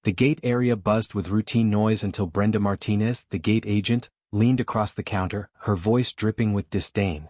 The gate area buzzed with routine noise until Brenda Martinez, the gate agent, leaned across the counter, her voice dripping with disdain.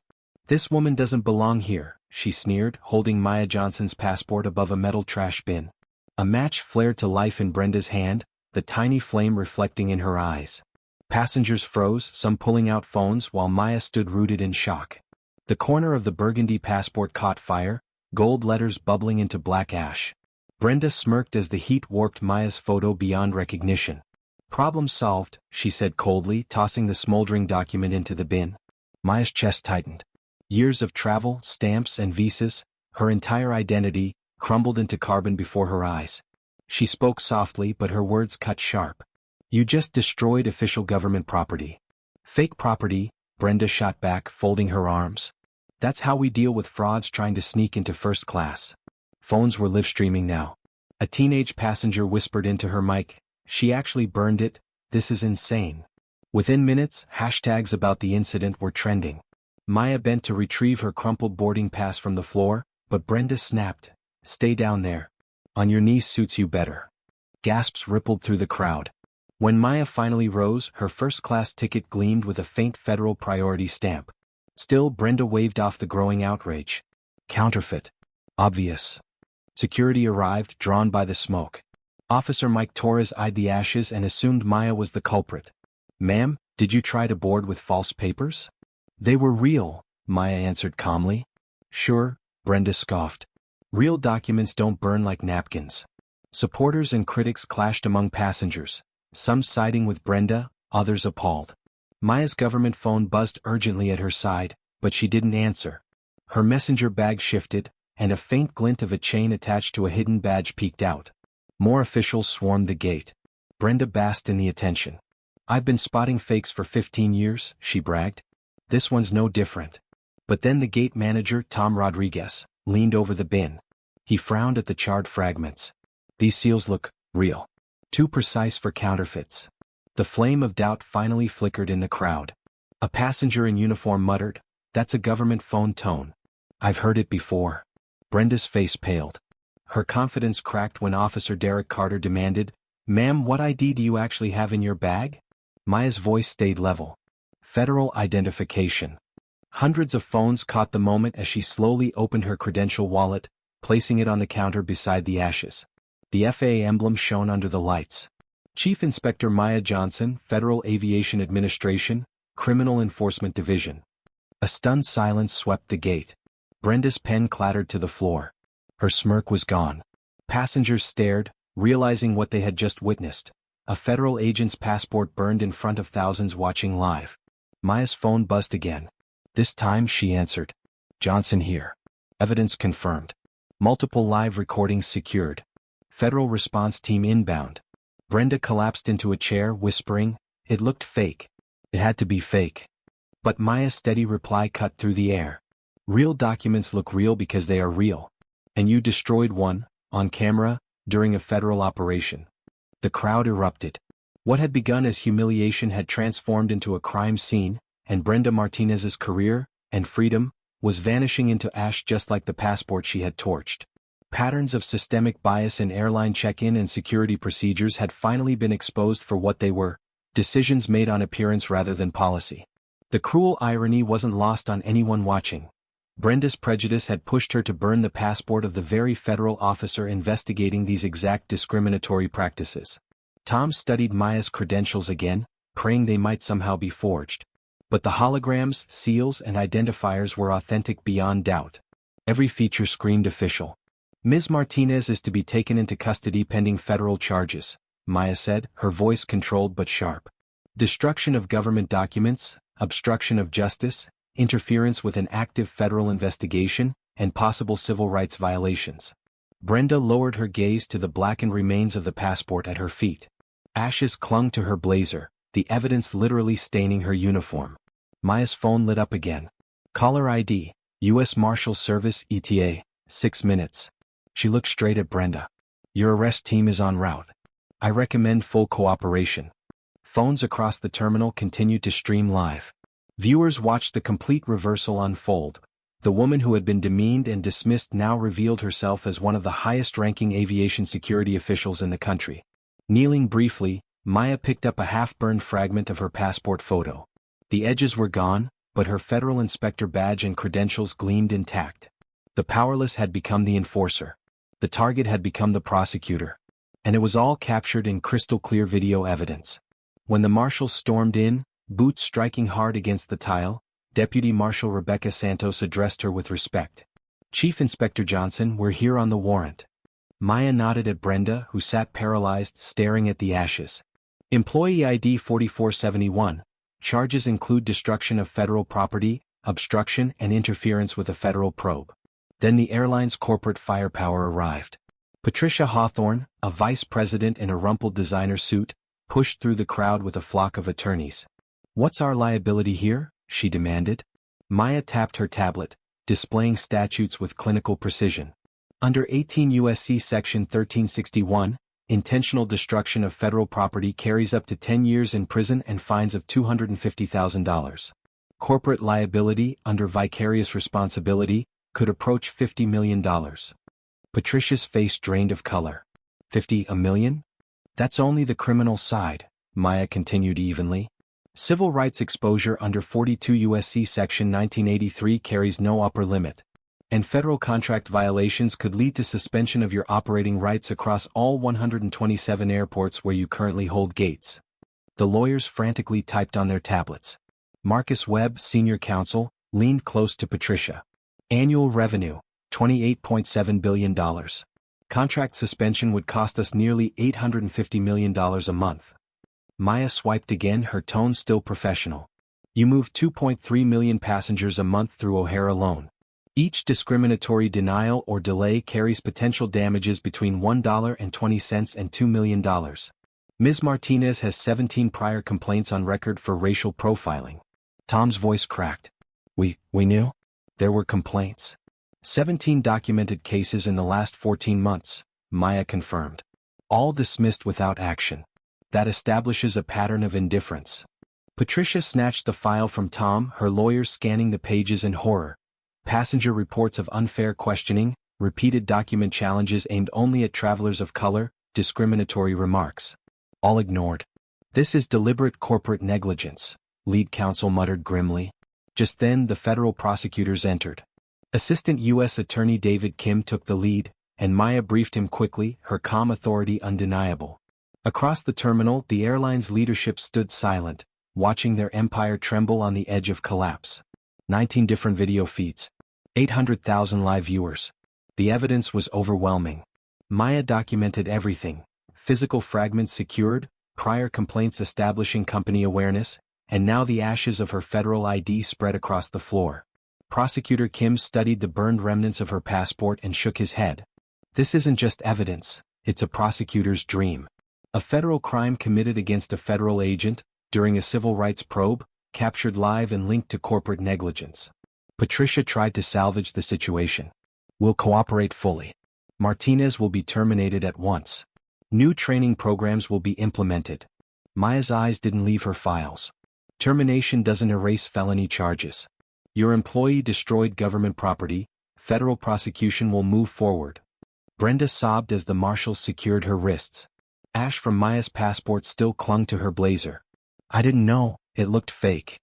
"This woman doesn't belong here," she sneered, holding Maya Johnson's passport above a metal trash bin. A match flared to life in Brenda's hand, the tiny flame reflecting in her eyes. Passengers froze, some pulling out phones while Maya stood rooted in shock. The corner of the burgundy passport caught fire, gold letters bubbling into black ash. Brenda smirked as the heat warped Maya's photo beyond recognition. "Problem solved," she said coldly, tossing the smoldering document into the bin. Maya's chest tightened. Years of travel, stamps and visas, her entire identity, crumbled into carbon before her eyes. She spoke softly, but her words cut sharp. "You just destroyed official government property." "Fake property," Brenda shot back, folding her arms. "That's how we deal with frauds trying to sneak into first class." Phones were live streaming now. A teenage passenger whispered into her mic, "She actually burned it, this is insane." Within minutes, hashtags about the incident were trending. Maya bent to retrieve her crumpled boarding pass from the floor, but Brenda snapped, "Stay down there. On your knees suits you better." Gasps rippled through the crowd. When Maya finally rose, her first-class ticket gleamed with a faint federal priority stamp. Still, Brenda waved off the growing outrage. Counterfeit. Obvious. Security arrived, drawn by the smoke. Officer Mike Torres eyed the ashes and assumed Maya was the culprit. "Ma'am, did you try to board with false papers?" "They were real," Maya answered calmly. "Sure," Brenda scoffed. "Real documents don't burn like napkins." Supporters and critics clashed among passengers, some siding with Brenda, others appalled. Maya's government phone buzzed urgently at her side, but she didn't answer. Her messenger bag shifted, and a faint glint of a chain attached to a hidden badge peeked out. More officials swarmed the gate. Brenda basked in the attention. "I've been spotting fakes for 15 years, she bragged. "This one's no different." But then the gate manager, Tom Rodriguez, leaned over the bin. He frowned at the charred fragments. "These seals look real. Too precise for counterfeits." The flame of doubt finally flickered in the crowd. A passenger in uniform muttered, "That's a government phone tone. I've heard it before." Brenda's face paled. Her confidence cracked when Officer Derek Carter demanded, "Ma'am, what ID do you actually have in your bag?" Maya's voice stayed level. "Federal identification." Hundreds of phones caught the moment as she slowly opened her credential wallet, placing it on the counter beside the ashes. The FAA emblem shone under the lights. Chief Inspector Maya Johnson, Federal Aviation Administration, Criminal Enforcement Division. A stunned silence swept the gate. Brenda's pen clattered to the floor. Her smirk was gone. Passengers stared, realizing what they had just witnessed. A federal agent's passport burned in front of thousands watching live. Maya's phone buzzed again. This time she answered. "Johnson here. Evidence confirmed. Multiple live recordings secured. Federal response team inbound." Brenda collapsed into a chair, whispering, "It looked fake. It had to be fake." But Maya's steady reply cut through the air. "Real documents look real because they are real. And you destroyed one, on camera, during a federal operation." The crowd erupted. What had begun as humiliation had transformed into a crime scene, and Brenda Martinez's career, and freedom, was vanishing into ash just like the passport she had torched. Patterns of systemic bias in airline check-in and security procedures had finally been exposed for what they were, decisions made on appearance rather than policy. The cruel irony wasn't lost on anyone watching. Brenda's prejudice had pushed her to burn the passport of the very federal officer investigating these exact discriminatory practices. Tom studied Maya's credentials again, praying they might somehow be forged. But the holograms, seals, and identifiers were authentic beyond doubt. Every feature screamed official. "Ms. Martinez is to be taken into custody pending federal charges," Maya said, her voice controlled but sharp. "Destruction of government documents, obstruction of justice, interference with an active federal investigation, and possible civil rights violations." Brenda lowered her gaze to the blackened remains of the passport at her feet. Ashes clung to her blazer, the evidence literally staining her uniform. Maya's phone lit up again. "Caller ID, U.S. Marshal Service ETA, 6 minutes. She looked straight at Brenda. "Your arrest team is en route. I recommend full cooperation." Phones across the terminal continued to stream live. Viewers watched the complete reversal unfold. The woman who had been demeaned and dismissed now revealed herself as one of the highest-ranking aviation security officials in the country. Kneeling briefly, Maya picked up a half-burned fragment of her passport photo. The edges were gone, but her federal inspector badge and credentials gleamed intact. The powerless had become the enforcer. The target had become the prosecutor. And it was all captured in crystal-clear video evidence. When the marshals stormed in, boots striking hard against the tile, Deputy Marshal Rebecca Santos addressed her with respect. "Chief Inspector Johnson, we're here on the warrant." Maya nodded at Brenda, who sat paralyzed, staring at the ashes. "Employee ID 4471. Charges include destruction of federal property, obstruction and interference with a federal probe." Then the airline's corporate firepower arrived. Patricia Hawthorne, a vice president in a rumpled designer suit, pushed through the crowd with a flock of attorneys. "What's our liability here?" she demanded. Maya tapped her tablet, displaying statutes with clinical precision. Under 18 U.S.C. Section 1361, intentional destruction of federal property carries up to 10 years in prison and fines of $250,000. Corporate liability, under vicarious responsibility, could approach $50 million. Patricia's face drained of color. $50 million? That's only the criminal side, Maya continued evenly. Civil rights exposure under 42 U.S.C. Section 1983 carries no upper limit. And federal contract violations could lead to suspension of your operating rights across all 127 airports where you currently hold gates. The lawyers frantically typed on their tablets. Marcus Webb, senior counsel, leaned close to Patricia. Annual revenue, $28.7 billion. Contract suspension would cost us nearly $850 million a month. Maya swiped again, her tone still professional. You move 2.3 million passengers a month through O'Hare alone. Each discriminatory denial or delay carries potential damages between $1.20 and $2 million. Ms. Martinez has 17 prior complaints on record for racial profiling. Tom's voice cracked. We knew? There were complaints. 17 documented cases in the last 14 months, Maya confirmed. All dismissed without action. That establishes a pattern of indifference. Patricia snatched the file from Tom, her lawyers scanning the pages in horror. Passenger reports of unfair questioning, repeated document challenges aimed only at travelers of color, discriminatory remarks. All ignored. This is deliberate corporate negligence, lead counsel muttered grimly. Just then the federal prosecutors entered. Assistant U.S. Attorney David Kim took the lead, and Maya briefed him quickly, her calm authority undeniable. Across the terminal, the airline's leadership stood silent, watching their empire tremble on the edge of collapse. 19 different video feeds. 800,000 live viewers. The evidence was overwhelming. Maya documented everything. Physical fragments secured, prior complaints establishing company awareness, and now the ashes of her federal ID spread across the floor. Prosecutor Kim studied the burned remnants of her passport and shook his head. This isn't just evidence, it's a prosecutor's dream. A federal crime committed against a federal agent, during a civil rights probe, captured live and linked to corporate negligence. Patricia tried to salvage the situation. We'll cooperate fully. Martinez will be terminated at once. New training programs will be implemented. Maya's eyes didn't leave her files. Termination doesn't erase felony charges. Your employee destroyed government property, federal prosecution will move forward. Brenda sobbed as the marshals secured her wrists. Ash from Maya's passport still clung to her blazer. I didn't know, it looked fake.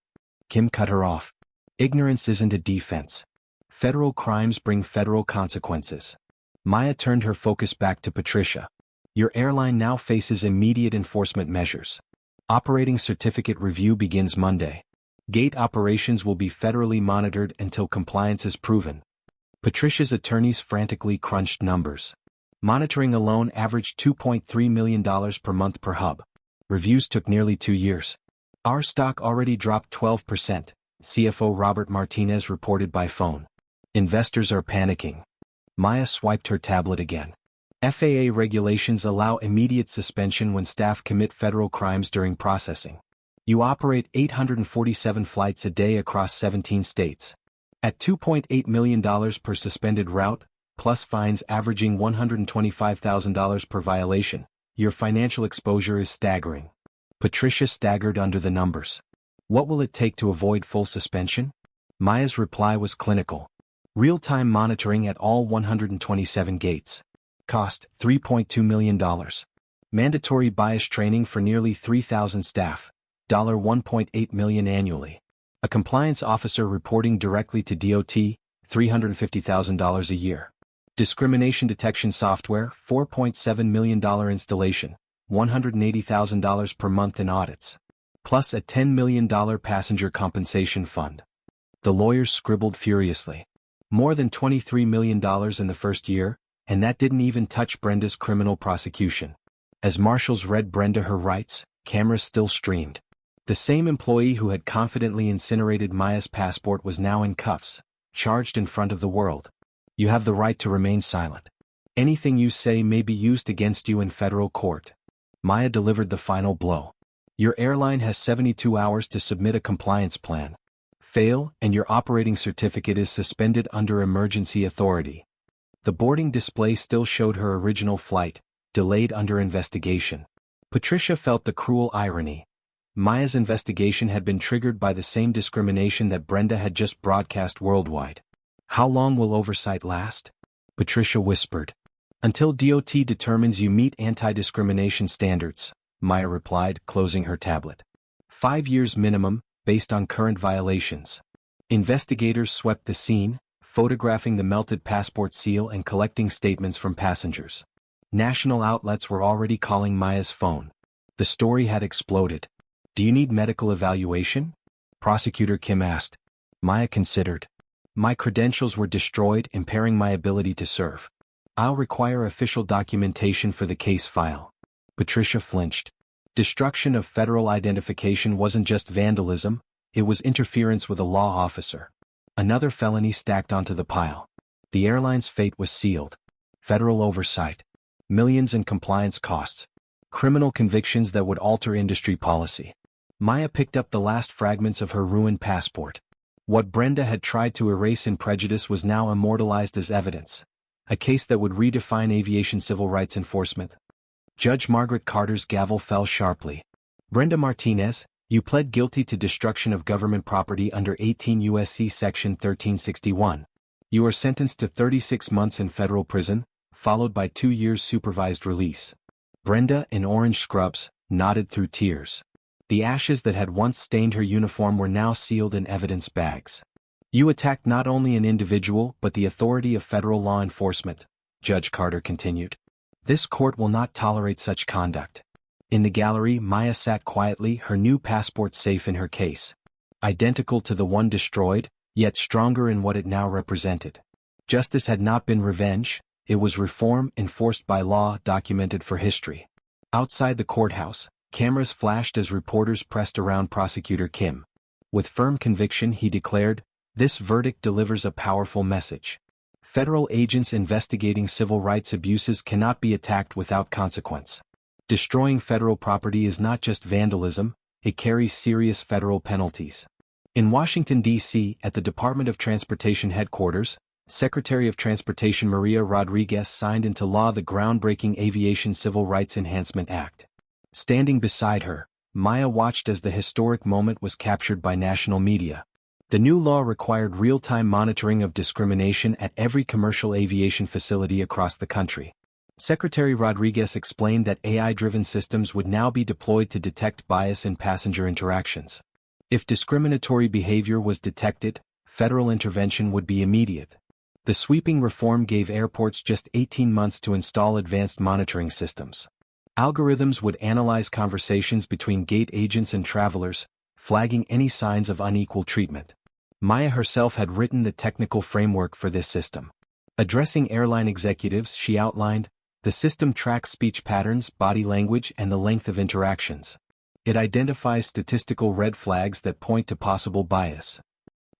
Kim cut her off. Ignorance isn't a defense. Federal crimes bring federal consequences. Maya turned her focus back to Patricia. Your airline now faces immediate enforcement measures. Operating certificate review begins Monday. Gate operations will be federally monitored until compliance is proven. Patricia's attorneys frantically crunched numbers. Monitoring alone averaged $2.3 million per month per hub. Reviews took nearly 2 years. Our stock already dropped 12%, CFO Robert Martinez reported by phone. Investors are panicking. Maya swiped her tablet again. FAA regulations allow immediate suspension when staff commit federal crimes during processing. You operate 847 flights a day across 17 states. At $2.8 million per suspended route, plus fines averaging $125,000 per violation, your financial exposure is staggering. Patricia staggered under the numbers. What will it take to avoid full suspension? Maya's reply was clinical. Real-time monitoring at all 127 gates. Cost, $3.2 million. Mandatory bias training for nearly 3,000 staff, $1.8 million annually. A compliance officer reporting directly to DOT, $350,000 a year. Discrimination detection software, $4.7 million installation, $180,000 per month in audits. Plus a $10 million passenger compensation fund. The lawyers scribbled furiously. More than $23 million in the first year, and that didn't even touch Brenda's criminal prosecution. As marshals read Brenda her rights, cameras still streamed. The same employee who had confidently incinerated Maya's passport was now in cuffs, charged in front of the world. You have the right to remain silent. Anything you say may be used against you in federal court. Maya delivered the final blow. Your airline has 72 hours to submit a compliance plan. Fail, and your operating certificate is suspended under emergency authority. The boarding display still showed her original flight, delayed under investigation. Patricia felt the cruel irony. Maya's investigation had been triggered by the same discrimination that Brenda had just broadcast worldwide. How long will oversight last? Patricia whispered. Until DOT determines you meet anti-discrimination standards, Maya replied, closing her tablet. 5 years minimum, based on current violations. Investigators swept the scene, photographing the melted passport seal and collecting statements from passengers. National outlets were already calling Maya's phone. The story had exploded. Do you need medical evaluation? Prosecutor Kim asked. Maya considered. My credentials were destroyed, impairing my ability to serve. I'll require official documentation for the case file. Patricia flinched. Destruction of federal identification wasn't just vandalism, it was interference with a law officer. Another felony stacked onto the pile. The airline's fate was sealed. Federal oversight. Millions in compliance costs. Criminal convictions that would alter industry policy. Maya picked up the last fragments of her ruined passport. What Brenda had tried to erase in prejudice was now immortalized as evidence. A case that would redefine aviation civil rights enforcement. Judge Margaret Carter's gavel fell sharply. Brenda Martinez, you pled guilty to destruction of government property under 18 U.S.C. Section 1361. You are sentenced to 36 months in federal prison, followed by 2 years supervised release. Brenda, in orange scrubs, nodded through tears. The ashes that had once stained her uniform were now sealed in evidence bags. You attacked not only an individual but the authority of federal law enforcement, Judge Carter continued. This court will not tolerate such conduct. In the gallery, Maya sat quietly, her new passport safe in her case. Identical to the one destroyed, yet stronger in what it now represented. Justice had not been revenge, it was reform enforced by law, documented for history. Outside the courthouse, cameras flashed as reporters pressed around Prosecutor Kim. With firm conviction he declared, this verdict delivers a powerful message. Federal agents investigating civil rights abuses cannot be attacked without consequence. Destroying federal property is not just vandalism, it carries serious federal penalties. In Washington, D.C., at the Department of Transportation headquarters, Secretary of Transportation Maria Rodriguez signed into law the groundbreaking Aviation Civil Rights Enhancement Act. Standing beside her, Maya watched as the historic moment was captured by national media. The new law required real-time monitoring of discrimination at every commercial aviation facility across the country. Secretary Rodriguez explained that AI-driven systems would now be deployed to detect bias in passenger interactions. If discriminatory behavior was detected, federal intervention would be immediate. The sweeping reform gave airports just 18 months to install advanced monitoring systems. Algorithms would analyze conversations between gate agents and travelers, flagging any signs of unequal treatment. Maya herself had written the technical framework for this system. Addressing airline executives, she outlined, the system tracks speech patterns, body language, and the length of interactions. It identifies statistical red flags that point to possible bias.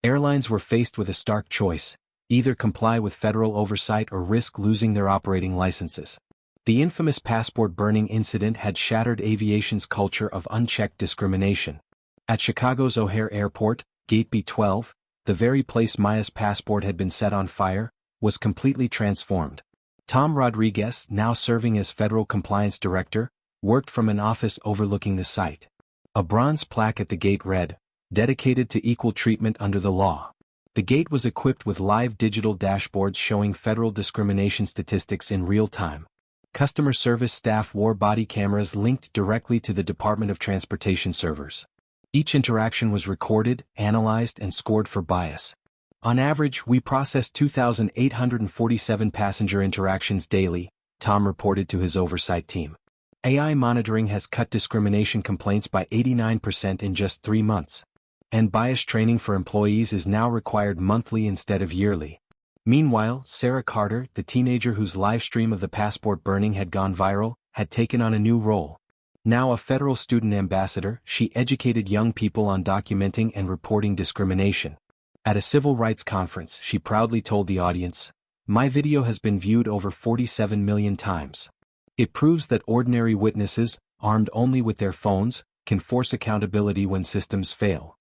Airlines were faced with a stark choice: either comply with federal oversight or risk losing their operating licenses. The infamous passport burning incident had shattered aviation's culture of unchecked discrimination. At Chicago's O'Hare Airport, Gate B12, the very place Maya's passport had been set on fire, was completely transformed. Tom Rodriguez, now serving as federal compliance director, worked from an office overlooking the site. A bronze plaque at the gate read, "Dedicated to equal treatment under the law." The gate was equipped with live digital dashboards showing federal discrimination statistics in real time. Customer service staff wore body cameras linked directly to the Department of Transportation servers. Each interaction was recorded, analyzed, and scored for bias. On average, we processed 2,847 passenger interactions daily, Tom reported to his oversight team. AI monitoring has cut discrimination complaints by 89% in just 3 months. And bias training for employees is now required monthly instead of yearly. Meanwhile, Sarah Carter, the teenager whose live stream of the passport burning had gone viral, had taken on a new role. Now a federal student ambassador, she educated young people on documenting and reporting discrimination. At a civil rights conference, she proudly told the audience, "My video has been viewed over 47 million times. It proves that ordinary witnesses, armed only with their phones, can force accountability when systems fail."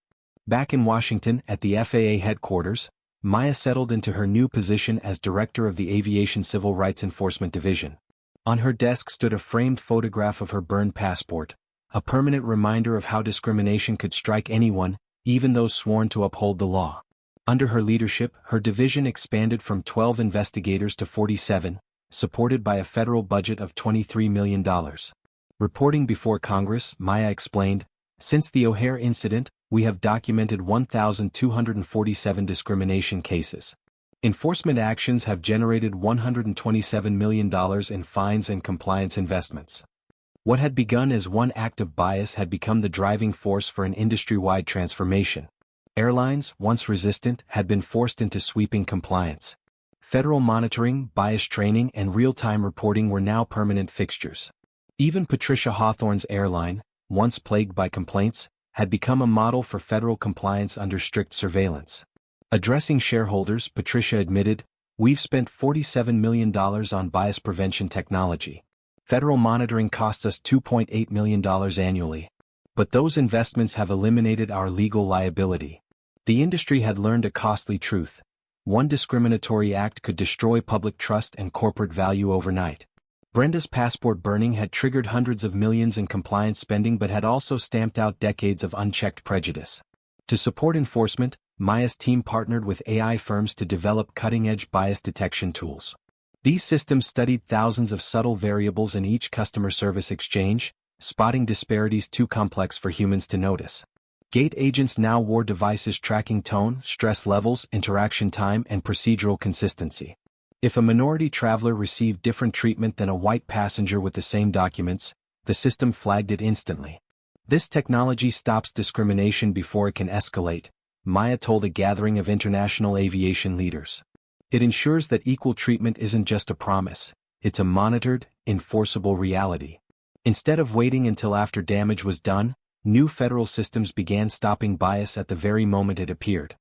Back in Washington, at the FAA headquarters, Maya settled into her new position as director of the Aviation Civil Rights Enforcement Division. On her desk stood a framed photograph of her burned passport, a permanent reminder of how discrimination could strike anyone, even those sworn to uphold the law. Under her leadership, her division expanded from 12 investigators to 47, supported by a federal budget of $23 million. Reporting before Congress, Maya explained, "Since the O'Hare incident, we have documented 1,247 discrimination cases. Enforcement actions have generated $127 million in fines and compliance investments." What had begun as one act of bias had become the driving force for an industry-wide transformation. Airlines, once resistant, had been forced into sweeping compliance. Federal monitoring, bias training, and real-time reporting were now permanent fixtures. Even Patricia Hawthorne's airline, once plagued by complaints, had become a model for federal compliance under strict surveillance. Addressing shareholders, Patricia admitted, "We've spent $47 million on bias prevention technology. Federal monitoring costs us $2.8 million annually. But those investments have eliminated our legal liability." The industry had learned a costly truth. One discriminatory act could destroy public trust and corporate value overnight. Brenda's passport burning had triggered hundreds of millions in compliance spending but had also stamped out decades of unchecked prejudice. To support enforcement, Maya's team partnered with AI firms to develop cutting-edge bias detection tools. These systems studied thousands of subtle variables in each customer service exchange, spotting disparities too complex for humans to notice. Gate agents now wore devices tracking tone, stress levels, interaction time, and procedural consistency. If a minority traveler received different treatment than a white passenger with the same documents, the system flagged it instantly. "This technology stops discrimination before it can escalate," Maya told a gathering of international aviation leaders. "It ensures that equal treatment isn't just a promise, it's a monitored, enforceable reality." Instead of waiting until after damage was done, new federal systems began stopping bias at the very moment it appeared.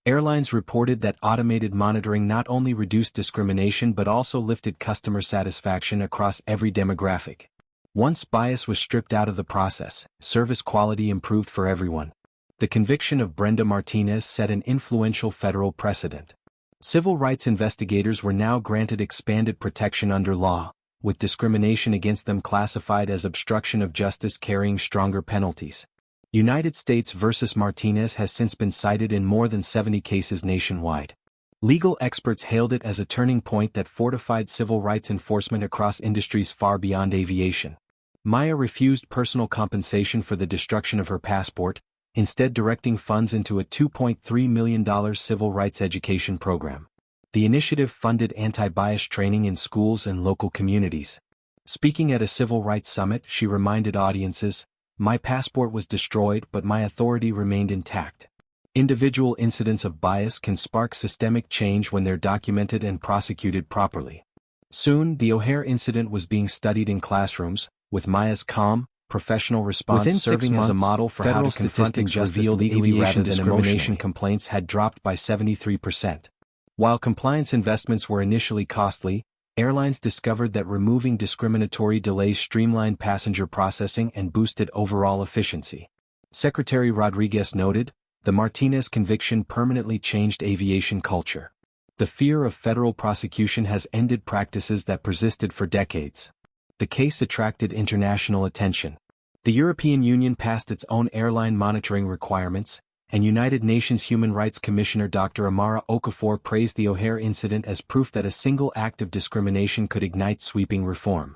Airlines reported that automated monitoring not only reduced discrimination but also lifted customer satisfaction across every demographic. Once bias was stripped out of the process, service quality improved for everyone. The conviction of Brenda Martinez set an influential federal precedent. Civil rights investigators were now granted expanded protection under law, with discrimination against them classified as obstruction of justice carrying stronger penalties. United States versus Martinez has since been cited in more than 70 cases nationwide. Legal experts hailed it as a turning point that fortified civil rights enforcement across industries far beyond aviation. Maya refused personal compensation for the destruction of her passport, instead directing funds into a $2.3 million civil rights education program. The initiative funded anti-bias training in schools and local communities. Speaking at a civil rights summit, she reminded audiences, "My passport was destroyed but my authority remained intact." Individual incidents of bias can spark systemic change when they're documented and prosecuted properly. Soon, the O'Hare incident was being studied in classrooms, with Maya's calm, professional response serving as a model for how to confront injustice legally rather than discrimination. Complaints had dropped by 73%. While compliance investments were initially costly, airlines discovered that removing discriminatory delays streamlined passenger processing and boosted overall efficiency. Secretary Rodriguez noted, "The Martinez conviction permanently changed aviation culture. The fear of federal prosecution has ended practices that persisted for decades." The case attracted international attention. The European Union passed its own airline monitoring requirements, and United Nations Human Rights Commissioner Dr. Amara Okafor praised the O'Hare incident as proof that a single act of discrimination could ignite sweeping reform.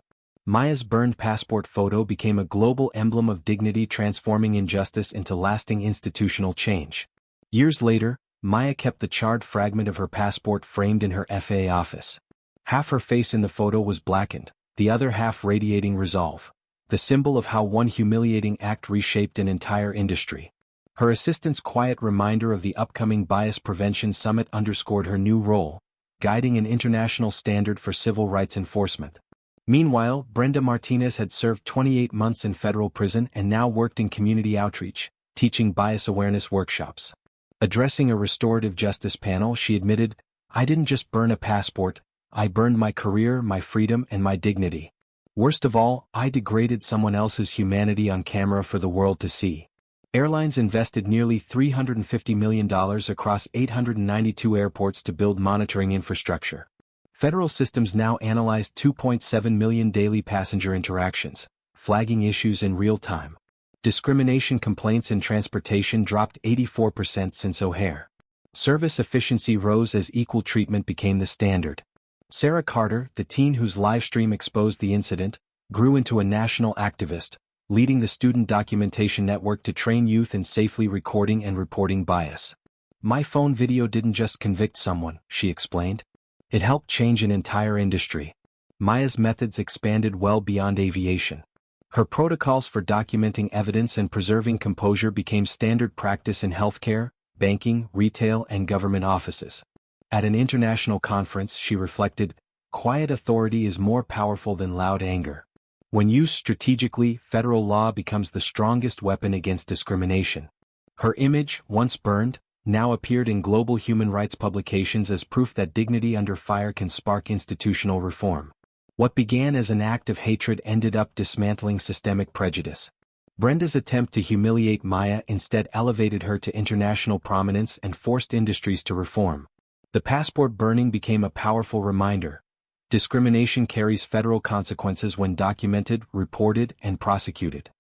Maya's burned passport photo became a global emblem of dignity, transforming injustice into lasting institutional change. Years later, Maya kept the charred fragment of her passport framed in her FA office. Half her face in the photo was blackened, the other half radiating resolve, the symbol of how one humiliating act reshaped an entire industry. Her assistant's quiet reminder of the upcoming Bias Prevention Summit underscored her new role, guiding an international standard for civil rights enforcement. Meanwhile, Brenda Martinez had served 28 months in federal prison and now worked in community outreach, teaching bias awareness workshops. Addressing a restorative justice panel, she admitted, "I didn't just burn a passport, I burned my career, my freedom, and my dignity. Worst of all, I degraded someone else's humanity on camera for the world to see." Airlines invested nearly $350 million across 892 airports to build monitoring infrastructure. Federal systems now analyze 2.7 million daily passenger interactions, flagging issues in real time. Discrimination complaints in transportation dropped 84% since O'Hare. Service efficiency rose as equal treatment became the standard. Sarah Carter, the teen whose livestream exposed the incident, grew into a national activist, leading the Student Documentation Network to train youth in safely recording and reporting bias. "My phone video didn't just convict someone," she explained. "It helped change an entire industry." Maya's methods expanded well beyond aviation. Her protocols for documenting evidence and preserving composure became standard practice in healthcare, banking, retail, and government offices. At an international conference, she reflected, "Quiet authority is more powerful than loud anger. When used strategically, federal law becomes the strongest weapon against discrimination." Her image, once burned, now appeared in global human rights publications as proof that dignity under fire can spark institutional reform. What began as an act of hatred ended up dismantling systemic prejudice. Brenda's attempt to humiliate Maya instead elevated her to international prominence and forced industries to reform. The passport burning became a powerful reminder. Discrimination carries federal consequences when documented, reported, and prosecuted.